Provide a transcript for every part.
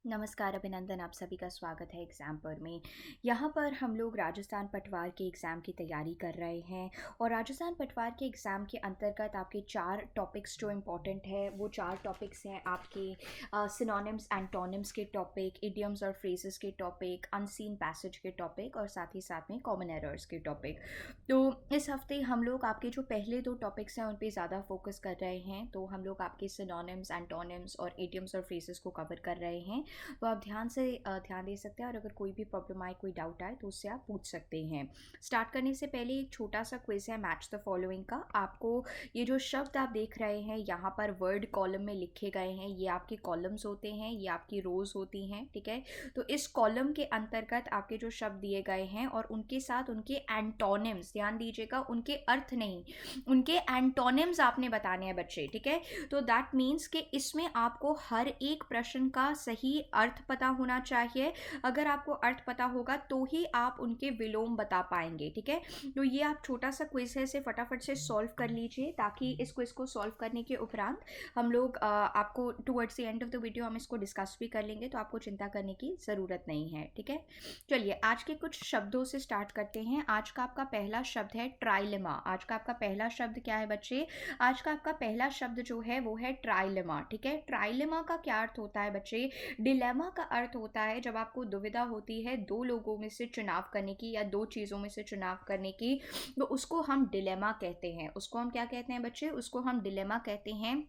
नमस्कार अभिनंदन, आप सभी का स्वागत है एग्ज़ाम पर में। यहाँ पर हम लोग राजस्थान पटवार के एग्ज़ाम की तैयारी कर रहे हैं और राजस्थान पटवार के एग्ज़ाम के अंतर्गत आपके 4 टॉपिक्स जो इम्पोर्टेंट है वो 4 टॉपिक्स हैं आपके सिनोनिम्स एंटोनिम्स के टॉपिक, इडियम्स और फ्रेजेस के टॉपिक, अनसीन पैसेज के टॉपिक और साथ ही साथ में कॉमन एरर्स के टॉपिक। तो इस हफ्ते हम लोग आपके जो पहले 2 टॉपिक्स हैं उन पे ज़्यादा फोकस कर रहे हैं। तो हम लोग आपके सिनोनिम्स, एंटोनिम्स और इडियम्स और फ्रेजेस को कवर कर रहे हैं। तो आप ध्यान दे सकते हैं और अगर कोई भी प्रॉब्लम आए, कोई डाउट आए तो उससे आप पूछ सकते हैं। स्टार्ट करने से पहले एक छोटा सा क्विज है मैच द फॉलोइंग का। आपको ये जो शब्द आप देख रहे हैं यहाँ पर वर्ड कॉलम में लिखे गए हैं, ये आपके कॉलम्स होते हैं, ये आपकी रोज होती हैं, ठीक है। तो इस कॉलम के अंतर्गत आपके जो शब्द दिए गए हैं और उनके साथ उनके एंटोनिम्स, ध्यान दीजिएगा, उनके अर्थ नहीं, उनके एंटोनिम्स आपने बताने हैं बच्चे, ठीक है। तो दैट मीन्स कि इसमें आपको हर एक प्रश्न का सही अर्थ पता होना चाहिए। अगर आपको अर्थ पता होगा तो ही आप उनके विलोम बता पाएंगे, ठीक है। तो ये आप छोटा सा क्विज है, इसे फटाफट से सॉल्व कर लीजिए ताकि इस क्विज को सॉल्व करने के उपरांत हम लोग आपको towards the end of the video हम इसको डिस्कस भी कर लेंगे, तो आपको चिंता करने की ज़रूरत नहीं है, ठीक है। चलिए आज के कुछ शब्दों से स्टार्ट करते हैं। आज का आपका पहला शब्द है ट्राइलेमा। आज का आपका पहला शब्द क्या है बच्चे? आज का आपका पहला शब्द जो है वो है ट्राइलेमा, ठीक है। ट्राइलेमा का क्या अर्थ होता है बच्चे? डिलेमा का अर्थ होता है जब आपको दुविधा होती है दो लोगों में से चुनाव करने की या दो चीज़ों में से चुनाव करने की, तो उसको हम डिलेमा कहते हैं। उसको हम क्या कहते हैं बच्चे? उसको हम डिलेमा कहते हैं।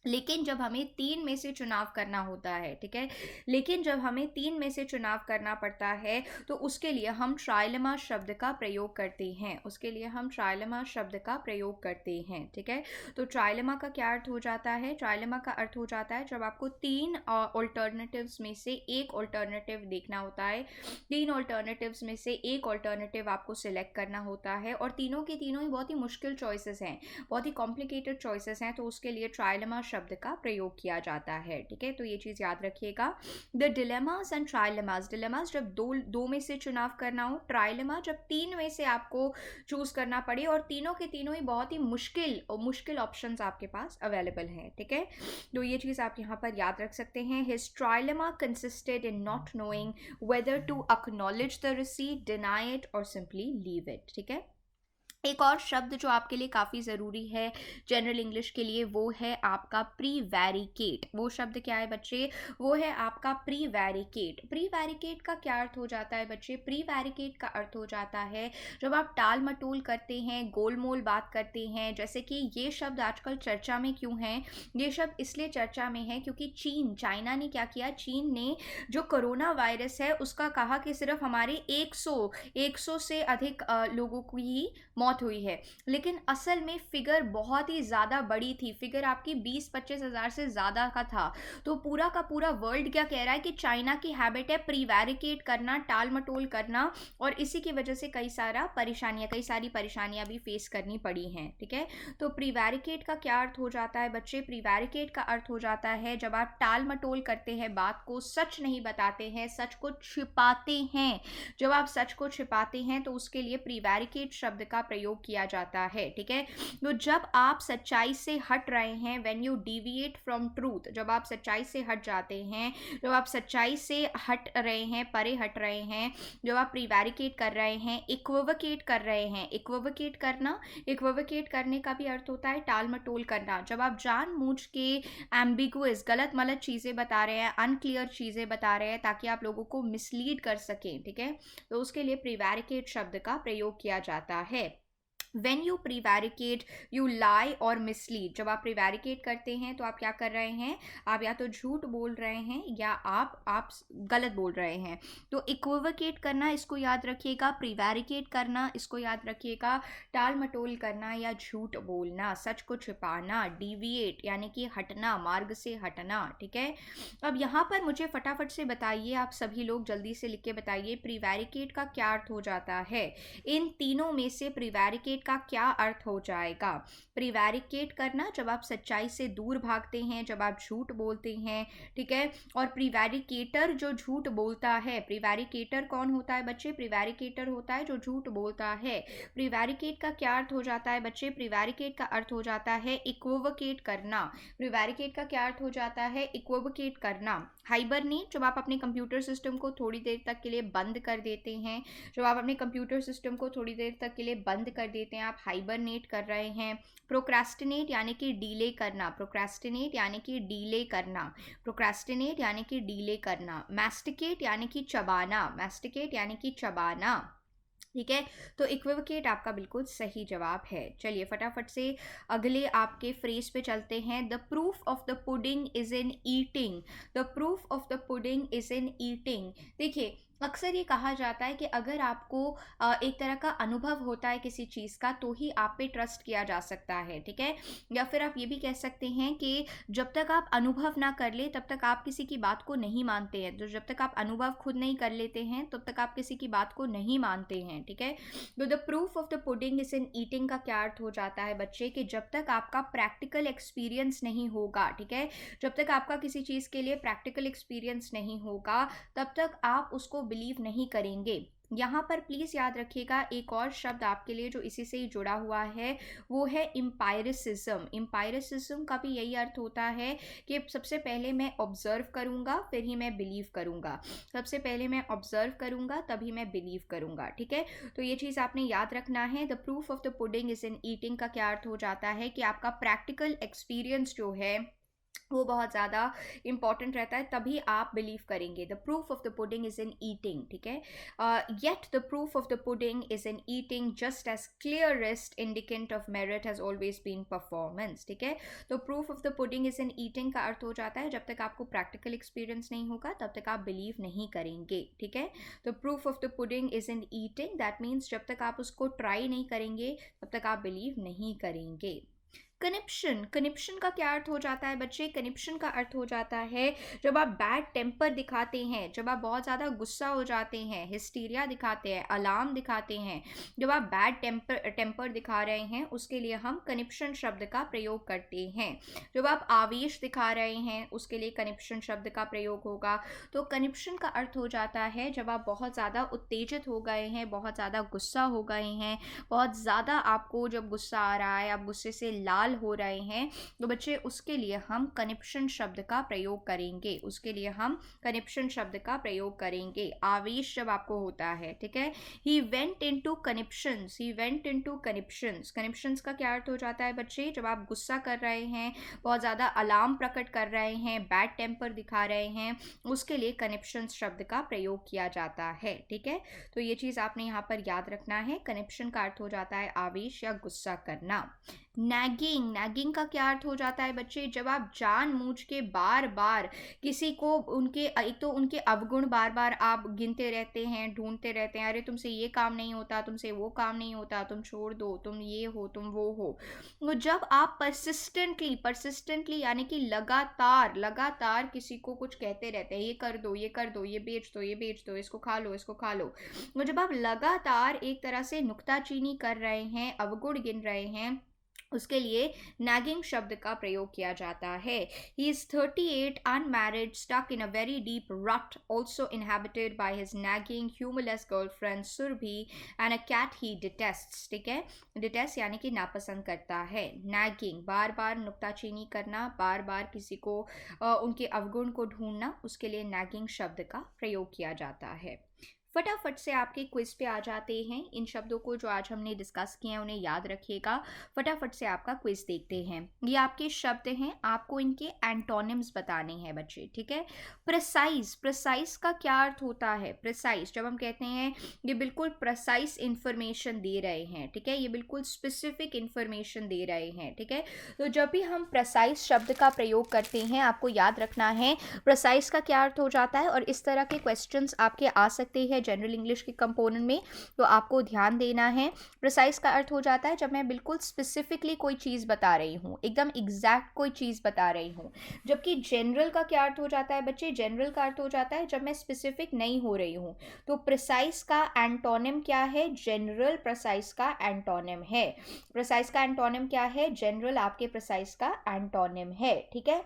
लेकिन जब हमें 3 में से चुनाव करना होता है, ठीक है, लेकिन जब हमें 3 में से चुनाव करना पड़ता है तो उसके लिए हम ट्राइलेमा शब्द का प्रयोग करते हैं। उसके लिए हम ट्राइलेमा शब्द का प्रयोग करते हैं, ठीक है। तो ट्राइलेमा का क्या अर्थ हो जाता है? ट्राइलेमा का अर्थ हो जाता है जब आपको 3 ऑल्टरनेटिव्स में से एक ऑल्टरनेटिव देखना होता है, 3 ऑल्टरनेटिव्स में से एक ऑल्टरनेटिव आपको सिलेक्ट करना होता है और तीनों के तीनों ही बहुत ही मुश्किल चॉइसेस हैं, बहुत ही कॉम्प्लिकेटेड चॉइसेस हैं, तो उसके लिए ट्राइलेमा शब्द का प्रयोग किया जाता है, ठीक है। तो ये चीज़ याद रखिएगा। द डिलेमास एंड ट्राइलेमास, डिलेमास जब दो में से चुनाव करना हो, ट्राइलेमा जब 3 में से आपको चूज करना पड़े और तीनों के तीनों ही बहुत ही मुश्किल ऑप्शंस आपके पास अवेलेबल हैं, ठीक है। तो ये चीज़ आप यहाँ पर याद रख सकते हैं। His trilemma consisted in not knowing whether to acknowledge the receipt, deny it और सिंपली लीव इट, ठीक है। एक और शब्द जो आपके लिए काफ़ी ज़रूरी है जनरल इंग्लिश के लिए वो है आपका प्रीवैरिकेट। वो शब्द क्या है बच्चे? वो है आपका प्रीवैरिकेट। प्रीवैरिकेट का क्या अर्थ हो जाता है बच्चे? प्रीवैरिकेट का अर्थ हो जाता है जब आप टाल मटोल करते हैं, गोलमोल बात करते हैं। जैसे कि ये शब्द आजकल चर्चा में क्यों है? ये शब्द इसलिए चर्चा में है क्योंकि चाइना ने क्या किया? चीन ने जो कोरोना वायरस है उसका कहा कि सिर्फ हमारे 100 से अधिक लोगों की ही मौत हुई है, लेकिन असल में फिगर बहुत ही ज़्यादा बड़ी थी। फिगर आपकी 20-25 हज़ार से ज़्यादा का था। तो पूरा का पूरा वर्ल्ड क्या कह रहा है कि चाइना की हैबिट है प्रीवैरिकेट करना, टाल मटोल करना, और इसी की वजह से कई सारी परेशानियां भी फेस करनी पड़ी हैं, ठीक है। तो प्रीवैरिकेट का क्या अर्थ हो जाता है बच्चे? प्रीवैरिकेट का अर्थ हो जाता है जब आप टाल मटोल करते हैं, बात को सच नहीं बताते हैं, सच को छिपाते हैं। जब आप सच को छिपाते हैं तो उसके लिए प्रीवैरिकेट शब्द का प्रयोग किया जाता है, ठीक है। तो जब आप सच्चाई से हट रहे हैं, when you deviate from truth, जब आप सच्चाई से हट जाते हैं, जब आप सच्चाई से हट रहे हैं, परे हट रहे हैं, जब आप प्रीवैरिकेट कर रहे हैं, इक्विवोकेट कर रहे हैं। इक्विवोकेट करने का भी अर्थ होता है टाल मटोल करना। जब आप जानबूझ के एम्बिगुअस, गलत मलत चीज़ें बता रहे हैं, अनक्लियर चीज़ें बता रहे हैं ताकि आप लोगों को मिसलीड कर सकें, ठीक है, तो उसके लिए प्रीवैरिकेट शब्द का प्रयोग किया जाता है। When you prevaricate, you lie or mislead। जब आप प्रिवैरिकेट करते हैं तो आप क्या कर रहे हैं? आप या तो झूठ बोल रहे हैं या आप गलत बोल रहे हैं। तो इक्विवोकेट करना, इसको याद रखिएगा। प्रिवैरिकेट करना, इसको याद रखिएगा। टाल मटोल करना या झूठ बोलना, सच को छिपाना। डिविएट यानी कि हटना, मार्ग से हटना, ठीक है। अब यहाँ पर मुझे फटाफट से बताइए, आप सभी लोग जल्दी से लिख के बताइए, प्रिवैरिकेट का क्या अर्थ हो जाता है? इन तीनों में से प्रिवैरिकेट का क्या अर्थ हो जाएगा? प्रिवैरिकेट करना, जब आप सच्चाई से दूर भागते हैं, जब आप झूठ बोलते हैं, ठीक है। और प्रिवैरिकेटर जो झूठ बोलता है, प्रिवैरिकेटर कौन होता है बच्चे? प्रिवैरिकेटर होता है जो झूठ बोलता है। प्रिवैरिकेट का क्या अर्थ हो जाता है बच्चे? प्रिवैरिकेट का अर्थ हो जाता है इक्विवोकेट करना। प्रिवैरिकेट का क्या अर्थ हो जाता है? इक्विवोकेट करना। हाइबरनेट, जब आप अपने कंप्यूटर सिस्टम को थोड़ी देर तक के लिए बंद कर देते हैं, जब आप अपने कंप्यूटर सिस्टम को थोड़ी देर तक के लिए बंद कर देते हैं, आप हाइबरनेट कर रहे हैं। प्रोक्रेस्टिनेट यानी कि डीले करना, प्रोक्रेस्टिनेट यानी कि डीले करना, प्रोक्रेस्टिनेट यानी कि डीले करना। मैस्टिकेट यानी कि चबाना, मैस्टिकेट यानी कि चबाना, ठीक है। तो इक्विवोकेट आपका बिल्कुल सही जवाब है। चलिए फटाफट से अगले आपके फ्रेज पे चलते हैं। The proof of the pudding is in eating, the proof of the pudding is in eating. देखिए अक्सर ये कहा जाता है कि अगर आपको एक तरह का अनुभव होता है किसी चीज़ का तो ही आप पे ट्रस्ट किया जा सकता है, ठीक है। या फिर आप ये भी कह सकते हैं कि जब तक आप अनुभव ना कर ले तब तक आप किसी की बात को नहीं मानते हैं। तो जब तक आप अनुभव खुद नहीं कर लेते हैं तब तक आप किसी की बात को नहीं मानते हैं, ठीक है। तो the proof of the pudding is in eating का क्या अर्थ हो जाता है बच्चे? कि जब तक आपका प्रैक्टिकल एक्सपीरियंस नहीं होगा, ठीक है, जब तक आपका किसी चीज़ के लिए प्रैक्टिकल एक्सपीरियंस नहीं होगा तब तक आप उसको बिलीव नहीं करेंगे। यहाँ पर प्लीज़ याद रखिएगा एक और शब्द आपके लिए जो इसी से ही जुड़ा हुआ है, वो है एम्पायरिसिज्म। एम्पायरिसिज्म का भी यही अर्थ होता है कि सबसे पहले मैं ऑब्जर्व करूँगा फिर ही मैं बिलीव करूँगा, सबसे पहले मैं ऑब्जर्व करूँगा तभी मैं बिलीव करूँगा, ठीक है। तो ये चीज़ आपने याद रखना है। The proof of the pudding is in eating का क्या अर्थ हो जाता है? कि आपका प्रैक्टिकल एक्सपीरियंस जो है वो बहुत ज़्यादा इंपॉर्टेंट रहता है, तभी आप बिलीव करेंगे। The proof of the pudding is in eating, ठीक है। Yet the proof of the pudding is in eating just as clearest indicant of merit has always been performance, ठीक है। तो proof of the pudding is in eating का अर्थ हो जाता है जब तक आपको प्रैक्टिकल एक्सपीरियंस नहीं होगा तब तक आप बिलीव नहीं करेंगे, ठीक है। तो proof of the pudding is in eating, that means जब तक आप उसको ट्राई नहीं करेंगे तब तक आप बिलीव नहीं करेंगे। कनिप्शन, कनिप्शन का क्या अर्थ हो जाता है बच्चे? कनिप्शन का अर्थ हो जाता है जब आप बैड टेम्पर दिखाते हैं, जब आप बहुत ज़्यादा गुस्सा हो जाते हैं, हिस्टीरिया दिखाते हैं, अलार्म दिखाते हैं, जब आप बैड टेम्पर दिखा रहे हैं उसके लिए हम कनिप्शन शब्द का प्रयोग करते हैं। जब आप आवेश दिखा रहे हैं उसके लिए कनिप्शन शब्द का प्रयोग होगा। तो कनिप्शन का अर्थ हो जाता है जब आप बहुत ज़्यादा उत्तेजित हो गए हैं, बहुत ज़्यादा गुस्सा हो गए हैं, बहुत ज़्यादा आपको जब गुस्सा आ रहा है, आप गुस्से से लाल हो रहे हैं, तो बच्चे उसके लिए हम कनिप्शन शब्द का प्रयोग करेंगे, उसके लिए हम कनिप्शन शब्द का प्रयोग करेंगे। आवेश जब आपको होता है, ठीक है। He went into conniptions, he went into conniptions. Conniptions का क्या अर्थ हो जाता है बच्चे? जब आप गुस्सा कर रहे हैं, बहुत ज़्यादा अलार्म प्रकट कर रहे हैं, बैड टेम्पर दिखा रहे हैं, उसके लिए कनिप्शंस शब्द का प्रयोग किया जाता है, ठीक है। तो ये चीज़ आपने यहाँ पर याद रखना है। कनिप्शन का अर्थ हो जाता है आवेश या गुस्सा करना। नैगिंग, नैगिंग का क्या अर्थ हो जाता है बच्चे? जब आप जानबूझ के बार बार किसी को उनके एक तो उनके अवगुण बार बार आप गिनते रहते हैं, ढूंढते रहते हैं, अरे तुमसे ये काम नहीं होता, तुमसे वो काम नहीं होता, तुम छोड़ दो, तुम ये हो, तुम वो हो। तो जब आप परसिस्टेंटली यानी कि लगातार लगातार किसी को कुछ कहते रहते हैं, ये कर दो, ये कर दो, ये बेच दो, ये बेच दो, इसको खा लो, इसको खा लो, तो जब आप लगातार एक तरह से नुक्ताचीनी कर रहे हैं, अवगुण गिन रहे हैं, उसके लिए nagging शब्द का प्रयोग किया जाता है। He is 38, unmarried, stuck in a very deep rut, also inhabited by his nagging, humorless girlfriend Surbhi and a cat he detests, ठीक है। detest यानी कि नापसंद करता है। nagging बार बार नुक्ताचीनी करना, बार बार किसी को उनके अवगुण को ढूंढना, उसके लिए nagging शब्द का प्रयोग किया जाता है। फटाफट से आपके क्विज पे आ जाते हैं। इन शब्दों को जो आज हमने डिस्कस किए हैं उन्हें याद रखिएगा। फटाफट से आपका क्विज देखते हैं। ये आपके शब्द हैं, आपको इनके एंटोनिम्स बताने हैं बच्चे, ठीक है। प्रिसाइज, प्रिसाइज का क्या अर्थ होता है? प्रिसाइज जब हम कहते हैं ये बिल्कुल प्रिसाइज इंफॉर्मेशन दे रहे हैं, ठीक है, ये बिल्कुल स्पेसिफिक इंफॉर्मेशन दे रहे हैं, ठीक है। तो जब भी हम प्रिसाइज शब्द का प्रयोग करते हैं आपको याद रखना है प्रिसाइज का क्या अर्थ हो जाता है। और इस तरह के क्वेश्चंस आपके आ सकते हैं जनरल इंग्लिश के कंपोनेंट में, तो आपको ध्यान देना है। प्रिसाइज का अर्थ हो जाता है जब मैं बिल्कुल स्पेसिफिकली कोई चीज़ बता रही हूँ, एकदम एग्जैक्ट कोई चीज़ बता रही हूँ। जबकि जनरल का क्या अर्थ हो जाता है बच्चे? जनरल का अर्थ हो जाता है जब मैं स्पेसिफिक नहीं हो रही हूँ। तो प्रिसाइज का एंटोनिम क्या है? जनरल प्रिसाइज का एंटोनिम है। प्रिसाइज का एंटोनिम क्या है? जनरल आपके प्रिसाइज का एंटोनिम है। ठीक है।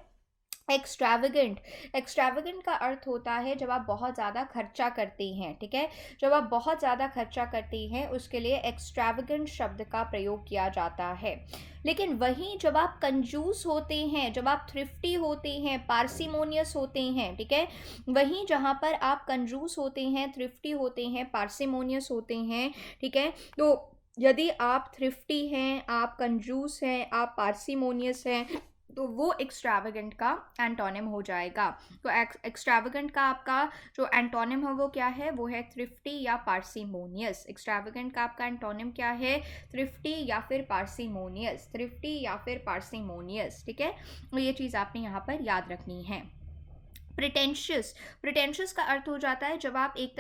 एक्स्ट्रावेगेंट, एक्स्ट्रावेगेंट का अर्थ होता है जब आप बहुत ज़्यादा खर्चा करते हैं। ठीक है, जब आप बहुत ज़्यादा खर्चा करते हैं उसके लिए एक्स्ट्रावेगेंट शब्द का प्रयोग किया जाता है। लेकिन वहीं जब आप कंजूस होते हैं, जब आप थ्रिफ्टी होते हैं, पार्सिमोनियस होते हैं, ठीक है, वहीं जहाँ पर आप कंजूस होते हैं, थ्रिफ्टी होते हैं, पार्सिमोनियस होते हैं, ठीक है, तो यदि आप थ्रिफ्टी हैं, आप कंजूस हैं, आप पार्सिमोनियस हैं, तो वो एक्स्ट्रावेगेंट का एंटोनिम हो जाएगा। तो एक्स्ट्रावेगेंट का आपका जो एंटोनिम है वो क्या है? वो है थ्रिफ्टी या पार्सिमोनियस। एक्स्ट्रावेगेंट का आपका एंटोनिम क्या है? थ्रिफ्टी या फिर पार्सिमोनियस, थ्रिफ्टी या फिर पार्सिमोनियस। ठीक है, तो ये चीज़ आपने यहाँ पर याद रखनी है। प्रिटेंशियस, प्रिटेंशियस का अर्थ हो जाता है जब आप एक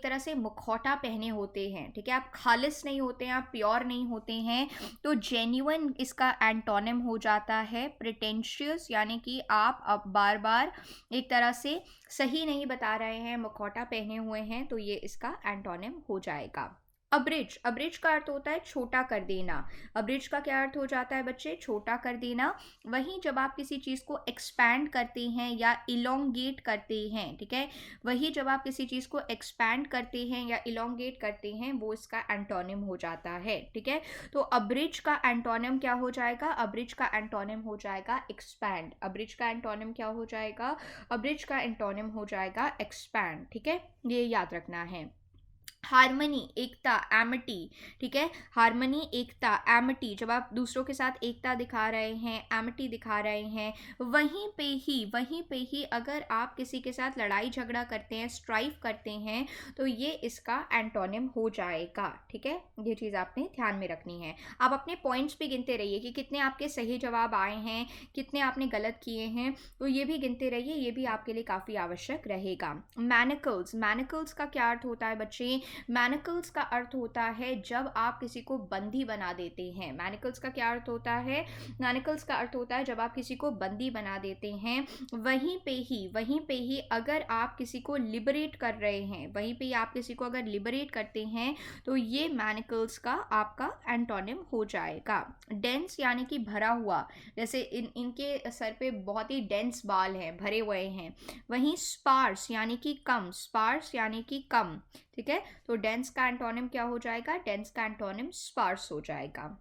तरह से मुखौटा पहने होते हैं। ठीक है, आप खालिस नहीं होते हैं, आप प्योर नहीं होते हैं, तो जेन्युइन इसका एंटोनिम हो जाता है प्रिटेंशियस, यानी कि आप अब बार बार एक तरह से सही नहीं बता रहे हैं, मुखौटा पहने हुए हैं, तो ये इसका एंटोनिम हो जाएगा। अब्रिज, अब्रिज का अर्थ होता है छोटा कर देना। अब्रिज का क्या अर्थ हो जाता है बच्चे? छोटा कर देना। वहीं जब आप किसी चीज़ को एक्सपैंड करते हैं या इलोंगेट करते हैं, ठीक है, वही जब आप किसी चीज़ को एक्सपैंड करते हैं या इलोंगेट करते हैं, वो इसका एंटोनिम हो जाता है। ठीक है, तो अब्रिज का एंटोनिम क्या हो जाएगा? अब्रिज का एंटोनिम हो जाएगा एक्सपैंड। अब्रिज का एंटोनिम क्या हो जाएगा? अब्रिज का एंटोनिम हो जाएगा एक्सपैंड। ठीक है, ये याद रखना है। हार्मनी, एकता, एमिटी, ठीक है, हार्मनी, एकता, एमिटी, जब आप दूसरों के साथ एकता दिखा रहे हैं, एमिटी दिखा रहे हैं, वहीं पे ही अगर आप किसी के साथ लड़ाई झगड़ा करते हैं, स्ट्राइफ करते हैं, तो ये इसका एंटोनिम हो जाएगा। ठीक है, ये चीज़ आपने ध्यान में रखनी है। आप अपने पॉइंट्स भी गिनते रहिए कि कितने आपके सही जवाब आए हैं, कितने आपने गलत किए हैं, तो ये भी गिनते रहिए, ये भी आपके लिए काफ़ी आवश्यक रहेगा। मैनिकल्स, मैनिकल्स का क्या अर्थ होता है बच्चे? मैनिकल्स का अर्थ होता है जब आप किसी को बंदी बना देते हैं। मैनिकल्स का क्या अर्थ होता है? मैनिकल्स का अर्थ होता है जब आप किसी को बंदी बना देते हैं। वहीं पे ही अगर आप किसी को लिबरेट कर रहे हैं, वहीं पे ही आप किसी को अगर लिबरेट करते हैं, तो ये मैनिकल्स का आपका एंटोनिम हो जाएगा। डेंस यानी कि भरा हुआ, जैसे इनके सर पे बहुत ही डेंस बाल हैं, भरे हुए हैं। वहीं स्पार्स यानी कि कम, स्पार्स यानी कि कम। ठीक है, तो डेंस का एंटोनिम क्या हो जाएगा? डेंस का एंटोनिम स्पार्स हो जाएगा।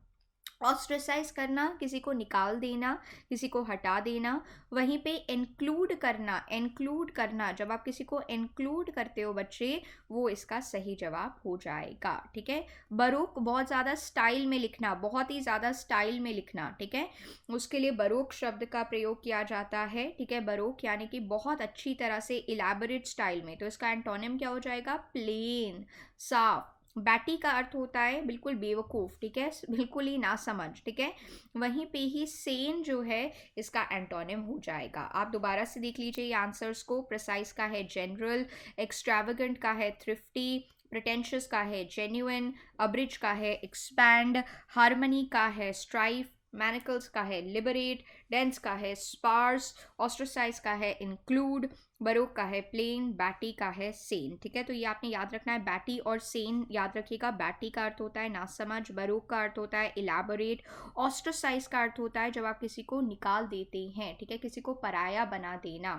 ऑस्ट्रेसाइज करना, किसी को निकाल देना, किसी को हटा देना। वहीं पे इंक्लूड करना, इंक्लूड करना, जब आप किसी को इंक्लूड करते हो बच्चे, वो इसका सही जवाब हो जाएगा। ठीक है, बरोक, बहुत ज़्यादा स्टाइल में लिखना, बहुत ही ज़्यादा स्टाइल में लिखना। ठीक है, उसके लिए बरोक शब्द का प्रयोग किया जाता है। ठीक है, बरोक यानी कि बहुत अच्छी तरह से इलैबोरेट स्टाइल में, तो इसका एंटोनिम क्या हो जाएगा? प्लेन, साफ। बैटी का अर्थ होता है बिल्कुल बेवकूफ़। ठीक है, बिल्कुल ही ना समझ। ठीक है, वहीं पे ही सेन जो है इसका एंटोनिम हो जाएगा। आप दोबारा से देख लीजिए ये आंसर्स को। प्रिसाइज का है जनरल, एक्स्ट्रावेगेंट का है थ्रिफ्टी, प्रिटेंशियस का है जेन्युइन, अब्रिज का है एक्सपैंड, हार्मनी का है स्ट्राइफ, मैनिकल्स का है लिबरेट, डेंस का है स्पार्स, ऑस्ट्रोसाइज का है इंक्लूड, बरोक का है प्लेन, बैटी का है सेन। ठीक है, तो ये आपने याद रखना है। बैटी और सेन याद रखिएगा। बैटी का अर्थ होता है नासमझ, बरोक का अर्थ होता है इलैबोरेट, ऑस्ट्रोसाइज का अर्थ होता है जब आप किसी को निकाल देते हैं। ठीक है, किसी को पराया बना देना।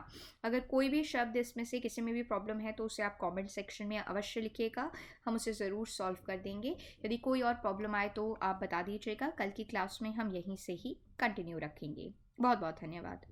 अगर कोई भी शब्द इसमें से किसी में भी प्रॉब्लम है तो उसे आप कॉमेंट सेक्शन में अवश्य लिखिएगा, हम उसे ज़रूर सॉल्व कर देंगे। यदि कोई और प्रॉब्लम आए तो आप बता दीजिएगा, कल की क्लास में हम यहीं से ही कंटिन्यू रखेंगे। बहुत बहुत धन्यवाद।